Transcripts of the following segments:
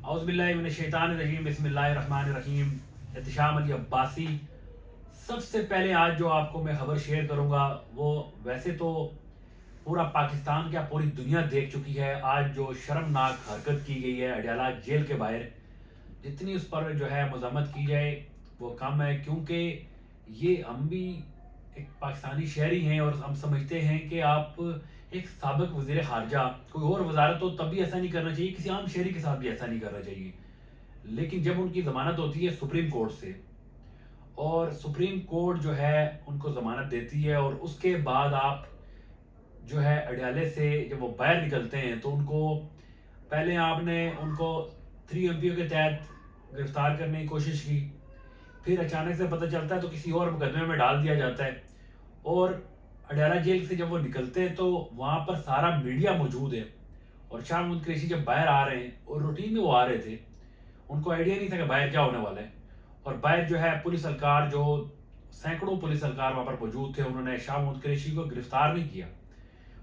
اعوذ باللہ من الشیطان الرجیم، بسم اللہ الرحمن الرحیم۔ احتشام علی عباسی۔ سب سے پہلے آج جو آپ کو میں خبر شیئر کروں گا وہ ویسے تو پورا پاکستان کیا پوری دنیا دیکھ چکی ہے۔ آج جو شرمناک حرکت کی گئی ہے اڈیالہ جیل کے باہر، جتنی اس پر جو ہے مذمت کی جائے وہ کم ہے، کیونکہ یہ ہم بھی ایک پاکستانی شہری ہیں اور ہم سمجھتے ہیں کہ آپ ایک سابق وزیر خارجہ، کوئی اور وزارت ہو تب بھی ایسا نہیں کرنا چاہیے، کسی عام شہری کے ساتھ بھی ایسا نہیں کرنا چاہیے۔ لیکن جب ان کی ضمانت ہوتی ہے سپریم کورٹ سے، اور سپریم کورٹ جو ہے ان کو ضمانت دیتی ہے، اور اس کے بعد آپ جو ہے اڈیالے سے جب وہ باہر نکلتے ہیں تو ان کو پہلے آپ نے ان کو 3 MPO کے تحت گرفتار کرنے کی کوشش کی، پھر اچانک سے پتہ چلتا ہے تو کسی اور مقدمے میں ڈال دیا جاتا ہے، اور اڈیالہ جیل سے جب وہ نکلتے ہیں تو وہاں پر سارا میڈیا موجود ہے، اور شاہ محمود قریشی جب باہر آ رہے ہیں اور روٹین میں وہ آ رہے تھے، ان کو آئیڈیا نہیں تھا کہ باہر کیا ہونے والا ہے، اور باہر جو ہے پولیس اہلکار، جو سینکڑوں پولیس اہلکار وہاں پر موجود تھے، انہوں نے شاہ محمود قریشی کو گرفتار نہیں کیا،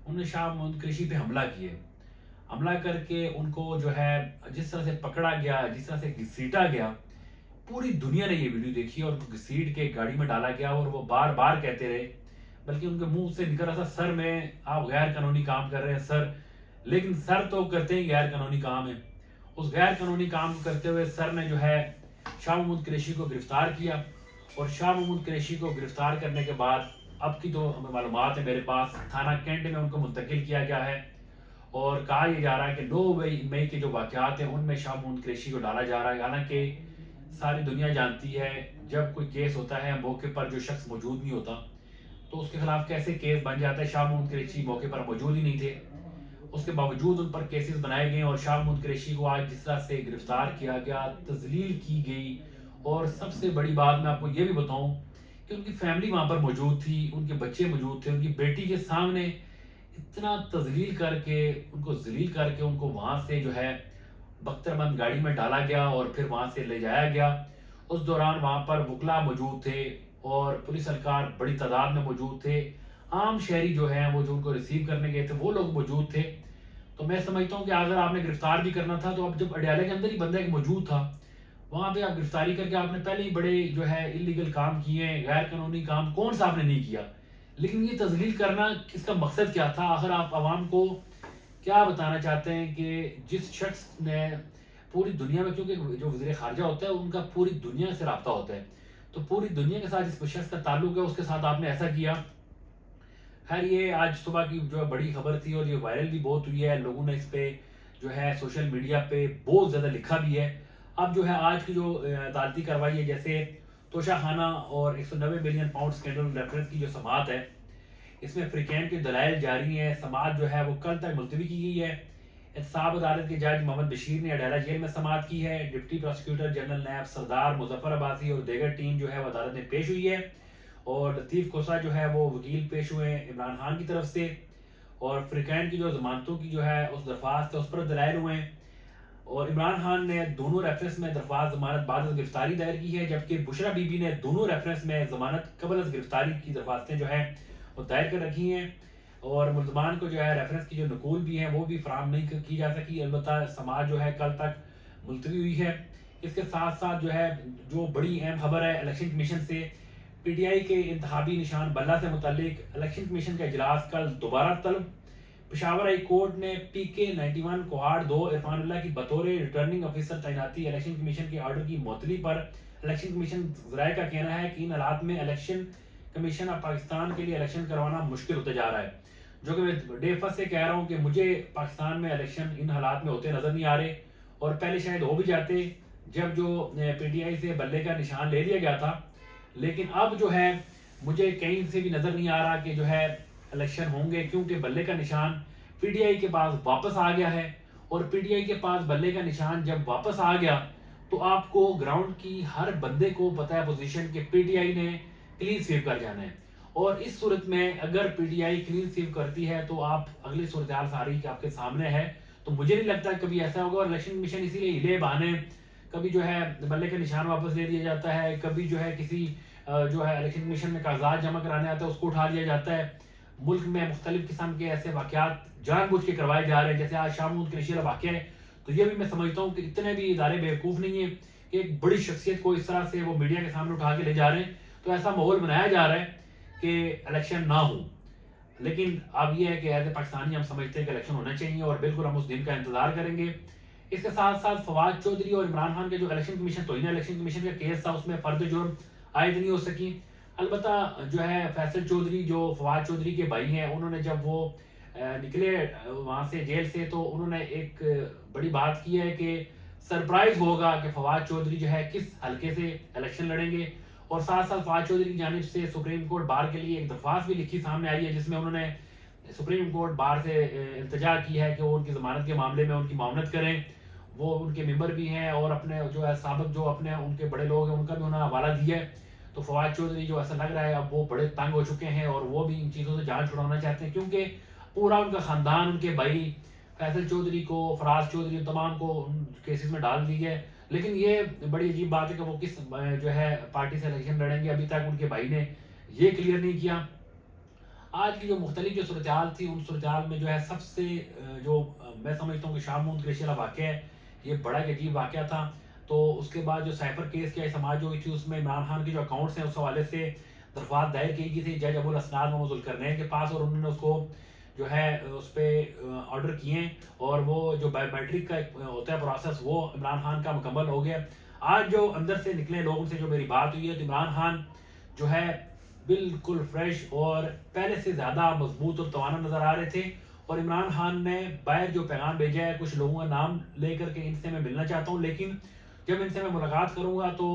انہوں نے شاہ محمود قریشی پہ حملہ کیے، حملہ کر کے ان کو جو ہے جس طرح سے پکڑا گیا، جس طرح سے گھسیٹا گیا، پوری دنیا نے یہ ویڈیو دیکھی، اور ان کو گھسیٹ کے گاڑی میں ڈالا گیا، اور وہ بار بار کہتے رہے، بلکہ ان کے منہ سے نکل رہا تھا سر میں آپ غیر قانونی کام کر رہے ہیں سر، لیکن سر تو کرتے ہی غیر قانونی کام ہے۔ اس غیر قانونی کام کو کرتے ہوئے سر نے جو ہے شاہ محمود قریشی کو گرفتار کیا، اور شاہ محمود قریشی کو گرفتار کرنے کے بعد اب کی تو معلومات ہے میرے پاس، تھانہ کینٹ میں ان کو منتقل کیا گیا ہے، اور کہا یہ جا رہا ہے کہ 9 مئی کے جو واقعات ہیں ان میں شاہ محمود قریشی کو ڈالا جا رہا ہے، حالانکہ ساری دنیا جانتی ہے جب کوئی کیس ہوتا ہے موقع پر جو شخص موجود نہیں ہوتا تو اس کے خلاف کیسے کیس بن جاتا ہے۔ شاہ محمود قریشی موقع پر موجود ہی نہیں تھے، اس کے باوجود ان پر کیسز بنائے گئے، اور شاہ محمود قریشی کو آج جس طرح سے گرفتار کیا گیا، تذلیل کی گئی، اور سب سے بڑی بات میں آپ کو یہ بھی بتاؤں کہ ان کی فیملی وہاں پر موجود تھی، ان کے بچے موجود تھے، ان کی بیٹی کے سامنے اتنا تذلیل کر کے، ان کو ذلیل کر کے ان کو وہاں سے جو ہے بختر بند گاڑی میں ڈالا گیا، اور پھر وہاں سے لے جایا گیا۔ اس دوران وہاں پر وکلا موجود تھے اور پولیس اہلکار بڑی تعداد میں موجود تھے، عام شہری جو ہیں وہ جو ان کو ریسیو کرنے گئے تھے وہ لوگ موجود تھے۔ تو میں سمجھتا ہوں کہ اگر آپ نے گرفتار بھی کرنا تھا تو اب جب اڈیالے کے اندر ہی بندہ ایک موجود تھا، وہاں پہ آپ گرفتاری کر کے آپ نے پہلے ہی بڑے جو ہے اللیگل کام کیے ہیں، غیر قانونی کام کون سا آپ نے نہیں کیا، لیکن یہ تذلیل کرنا اس کا مقصد کیا تھا؟ آخر آپ عوام کو کیا بتانا چاہتے ہیں کہ جس شخص نے پوری دنیا میں، کیونکہ جو وزیر خارجہ ہوتا ہے ان کا پوری دنیا سے رابطہ ہوتا ہے، تو پوری دنیا کے ساتھ جس شخص کا تعلق ہے اس کے ساتھ آپ نے ایسا کیا۔ خیر یہ آج صبح کی جو بڑی خبر تھی، اور یہ وائرل بھی بہت ہوئی ہے، لوگوں نے اس پہ جو ہے سوشل میڈیا پہ بہت زیادہ لکھا بھی ہے۔ اب جو ہے آج کی جو عدالتی کارروائی ہے، جیسے توشہ خانہ اور 190 ملین پاؤنڈ اسکینڈل ریفرنس کی جو سماعت ہے، اس میں فریقین کے دلائل جاری ہیں، سماعت جو ہے وہ کل تک ملتوی کی گئی ہے۔ احتساب عدالت کے جج محمد بشیر نے اڈیالہ جیل میں سماعت کی ہے، ڈپٹی پروسیکیوٹر جنرل نیب سردار مظفر عباسی اور دیگر ٹیم جو ہے وہ عدالت میں پیش ہوئی ہے، اور لطیف کھوسہ جو ہے وہ وکیل پیش ہوئے ہیں عمران خان کی طرف سے، اور فریقین کی جو ضمانتوں کی جو ہے اس درخواست ہے اس پر دلائل ہوئے ہیں، اور عمران خان نے دونوں ریفرنس میں درخواست ضمانت بعد از گرفتاری دائر کی ہے، جبکہ بشرا بی بی نے دونوں ریفرنس میں ضمانت قبل از گرفتاری کی درخواستیں جو ہیں وہ دائر کر رکھی ہیں، اور ملزمان کو جو ہے ریفرنس کی جو نقول بھی ہیں وہ بھی فراہم نہیں کی جا سکی، البتہ سماعت جو ہے کل تک ملتوی ہوئی ہے۔ اس کے ساتھ ساتھ جو ہے جو بڑی اہم خبر ہے الیکشن کمیشن سے، پی ٹی آئی کے انتخابی نشان بلہ سے متعلق الیکشن کمیشن کا اجلاس کل دوبارہ طلب۔ پشاور ہائی کورٹ نے PK-91 کوہاڑ 2 عرفان اللہ کی بطور ریٹرننگ آفیسر تعیناتی الیکشن کمیشن کے آرڈر کی معطلی پر الیکشن کمیشن ذرائع کا کہنا ہے کہ ان حالات میں الیکشن کمیشن آف پاکستان کے لیے الیکشن کروانا مشکل ہوتا جا رہا ہے، جو کہ میں ڈے فرسٹ سے کہہ رہا ہوں کہ مجھے پاکستان میں الیکشن ان حالات میں ہوتے نظر نہیں آ رہے، اور پہلے شاید ہو بھی جاتے جب جو پی ٹی آئی سے بلے کا نشان لے لیا گیا تھا، لیکن اب جو ہے مجھے کہیں سے بھی نظر نہیں آ رہا کہ جو ہے الیکشن ہوں گے، کیونکہ بلے کا نشان پی ٹی آئی کے پاس واپس آ گیا ہے، اور پی ٹی آئی کے پاس بلے کا نشان جب واپس آ گیا تو آپ کو گراؤنڈ کی ہر بندے کو پتہ ہے پوزیشن کہ پی ٹی آئی نے کلین سویپ کر جانا ہے، اور اس صورت میں اگر P T I clean sweep کرتی ہے تو آپ اگلی صورتحال ساری کہ آپ کے سامنے ہے، تو مجھے نہیں لگتا کبھی ایسا ہوگا، اور الیکشن کمیشن اسی لیے ہلے بہانے کبھی جو ہے بلے کا نشان واپس لے دیا جاتا ہے، کبھی جو ہے کسی جو ہے الیکشن کمیشن میں کاغذات جمع کرانے آتا ہے اس کو اٹھا دیا جاتا ہے۔ ملک میں مختلف قسم کے ایسے واقعات جان بوجھ کے کروائے جا رہے ہیں، جیسے آج شاہ محمود قریشی والا واقعہ ہے تو یہ بھی میں سمجھتا ہوں کہ اتنے بھی ادارے بیوقوف نہیں ہیں کہ ایک بڑی شخصیت کو اس طرح سے وہ میڈیا کے سامنے اٹھا کے لے جا رہے ہیں، تو ایسا ماحول بنایا جا رہا ہے کہ الیکشن نہ ہو۔ لیکن اب یہ ہے کہ ایز اے پاکستانی ہم سمجھتے ہیں کہ الیکشن ہونا چاہیے، اور بالکل ہم اس دن کا انتظار کریں گے۔ اس کے ساتھ ساتھ فواد چودھری اور عمران خان کے جو الیکشن کمیشن توہین الیکشن کمیشن کا کیس تھا، اس میں فرد جرم عائد نہیں ہو سکی۔ البتہ جو ہے فیصل چودھری جو فواد چودھری کے بھائی ہیں، انہوں نے جب وہ نکلے وہاں سے جیل سے، تو انہوں نے ایک بڑی بات کی ہے کہ سرپرائز ہوگا کہ فواد چودھری جو ہے کس حلقے سے الیکشن لڑیں گے، اور ساتھ ساتھ فواد چودھری کی جانب سے سپریم کورٹ بار کے لیے ایک درخواست بھی لکھی سامنے آئی ہے، جس میں انہوں نے سپریم کورٹ بار سے التجا کی ہے کہ وہ ان کی ضمانت کے معاملے میں ان کی معاونت کریں۔ وہ ان کے ممبر بھی ہیں، اور اپنے جو ہے سابق جو اپنے ان کے بڑے لوگ ہیں ان کا بھی انہوں نے حوالہ دیا ہے۔ تو فواد چودھری جو ایسا لگ رہا ہے اب وہ بڑے تنگ ہو چکے ہیں، اور وہ بھی ان چیزوں سے جان چھڑانا چاہتے ہیں، کیونکہ پورا ان کا خاندان، ان کے بھائی فیصل چودھری کو، فراز چودھری، تمام کو ان کیسز میں ڈال دی ہے۔ لیکن یہ بڑی عجیب بات ہے کہ وہ کس جو ہے پارٹی سے الیکشن لڑیں گے، ابھی تک ان کے بھائی نے یہ کلیئر نہیں کیا۔ آج کی جو مختلف جو صورتحال تھی، ان صورتحال میں جو ہے سب سے جو میں سمجھتا ہوں کہ شاہ محمود قریشی والا واقعہ ہے، یہ بڑا ایک عجیب واقعہ تھا۔ تو اس کے بعد جو سائفر کیس کی سماعت جو ہوئی تھی، اس میں عمران خان کے جو اکاؤنٹس ہیں اس حوالے سے درخواست دائر کی گئی تھی جج ابو الاسناد محمد ذوالقرنین کے پاس، اور انہوں نے اس کو جو ہے اس پہ آرڈر کیے ہیں، اور وہ جو بایو میٹرک کا ایک ہوتا ہے پروسیس، وہ عمران خان کا مکمل ہو گیا۔ آج جو اندر سے نکلے لوگوں سے جو میری بات ہوئی ہے، تو عمران خان جو ہے بالکل فریش اور پہلے سے زیادہ مضبوط اور توانا نظر آ رہے تھے، اور عمران خان نے باہر جو پیغام بھیجا ہے کچھ لوگوں کا نام لے کر کے ان سے میں ملنا چاہتا ہوں، لیکن جب ان سے میں ملاقات کروں گا تو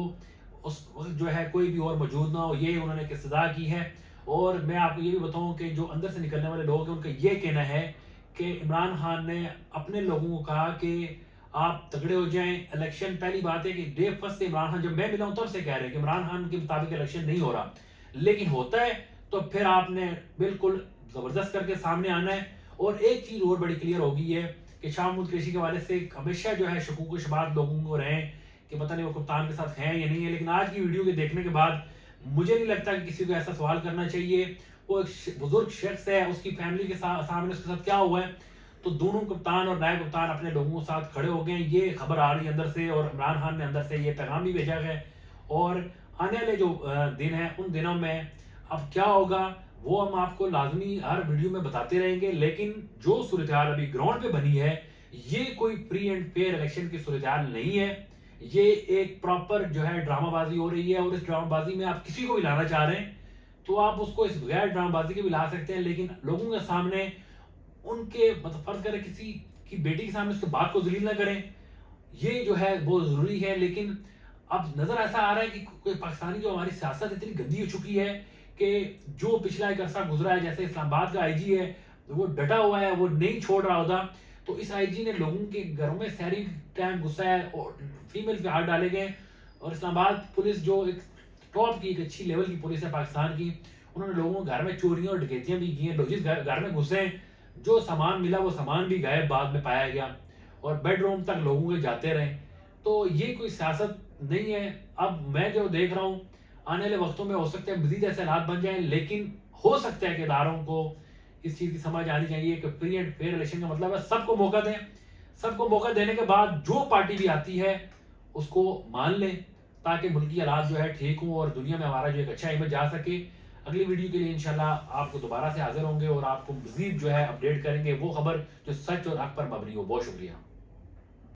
اس وقت جو ہے کوئی بھی اور موجود نہ ہو، یہ انہوں نے ایک استدعا کی ہے۔ اور میں آپ کو یہ بھی بتاؤں کہ جو اندر سے نکلنے والے لوگ ہیں ان کا یہ کہنا ہے کہ عمران خان نے اپنے لوگوں کو کہا کہ آپ تگڑے ہو جائیں، الیکشن پہلی بات ہے کہ ڈے فرسٹ سے عمران خان جب میں ملا ہوں تب سے کہہ رہے ہیں کہ عمران خان کے مطابق الیکشن نہیں ہو رہا، لیکن ہوتا ہے تو پھر آپ نے بالکل زبردست کر کے سامنے آنا ہے۔ اور ایک چیز اور بڑی کلیئر ہو گئی ہے کہ شاہ محمود قریشی کے حوالے سے ہمیشہ جو ہے شکوک و شبہات لوگوں کو رہے کہ پتہ نہیں وہ کپتان کے ساتھ ہیں یا نہیں ہے، لیکن آج کی ویڈیو کے دیکھنے کے بعد مجھے نہیں لگتا کہ کسی کو ایسا سوال کرنا چاہیے۔ وہ ایک بزرگ شخص ہے، اس کی فیملی کے سامنے اس کے ساتھ کیا ہوا ہے، تو دونوں کپتان اور نائب کپتان اپنے لوگوں کے ساتھ کھڑے ہو گئے ہیں، یہ خبر آ رہی ہے اندر سے، اور عمران خان نے اندر سے یہ پیغام بھی بھیجا ہے۔ اور آنے والے جو دن ہیں ان دنوں میں اب کیا ہوگا وہ ہم آپ کو لازمی ہر ویڈیو میں بتاتے رہیں گے، لیکن جو صورتحال ابھی گراؤنڈ پہ بنی ہے یہ کوئی فری اینڈ فیئر الیکشن کی صورتحال نہیں ہے، یہ ایک پراپر جو ہے ڈرامہ بازی ہو رہی ہے، اور اس ڈرامہ بازی میں آپ کسی کو بھی لانا چاہ رہے ہیں تو آپ اس کو اس بغیر ڈرامہ بازی کے بھی لا سکتے ہیں، لیکن لوگوں کے سامنے ان کے مطلب فرض کریں کسی کی بیٹی کے سامنے اس کے باپ کو ذلیل نہ کریں، یہ جو ہے بہت ضروری ہے۔ لیکن اب نظر ایسا آ رہا ہے کہ کوئی پاکستانی جو ہماری سیاست اتنی گندی ہو چکی ہے کہ جو پچھلا ایک عرصہ گزرا ہے، جیسے اسلام آباد کا آئی جی ہے وہ ڈٹا ہوا ہے، وہ نہیں چھوڑ رہا ہوتا، تو اس آئی جی نے لوگوں کے گھروں میں سحری ٹائم گھسا ہے اور فیمیل پہ ہاتھ ڈالے گئے، اور اسلام آباد پولیس جو ایک ٹاپ کی ایک اچھی لیول کی پولیس ہے پاکستان کی، انہوں نے لوگوں کے گھر میں چوریاں اور ڈکیتیاں بھی کی ہیں، لوگ جس گھر میں گھسے ہیں جو سامان ملا وہ سامان بھی غائب بعد میں پایا گیا، اور بیڈ روم تک لوگوں کے جاتے رہے، تو یہ کوئی سیاست نہیں ہے۔ اب میں جو دیکھ رہا ہوں آنے والے وقتوں میں ہو سکتا ہے مزید ایسے حالات بن جائیں، لیکن ہو سکتا ہے کہ اداروں کو اس چیز کی سمجھ آنی چاہیے کہ فری اینڈ فیئر الیکشن کا مطلب ہے سب کو موقع دیں، سب کو موقع دینے کے بعد جو پارٹی بھی آتی ہے اس کو مان لیں، تاکہ ملکی حالات جو ہے ٹھیک ہوں اور دنیا میں ہمارا جو ایک اچھا امیج جا سکے۔ اگلی ویڈیو کے لیے انشاءاللہ آپ کو دوبارہ سے حاضر ہوں گے اور آپ کو مزید جو ہے اپڈیٹ کریں گے وہ خبر جو سچ اور حق پر مبنی ہو۔ بہت شکریہ۔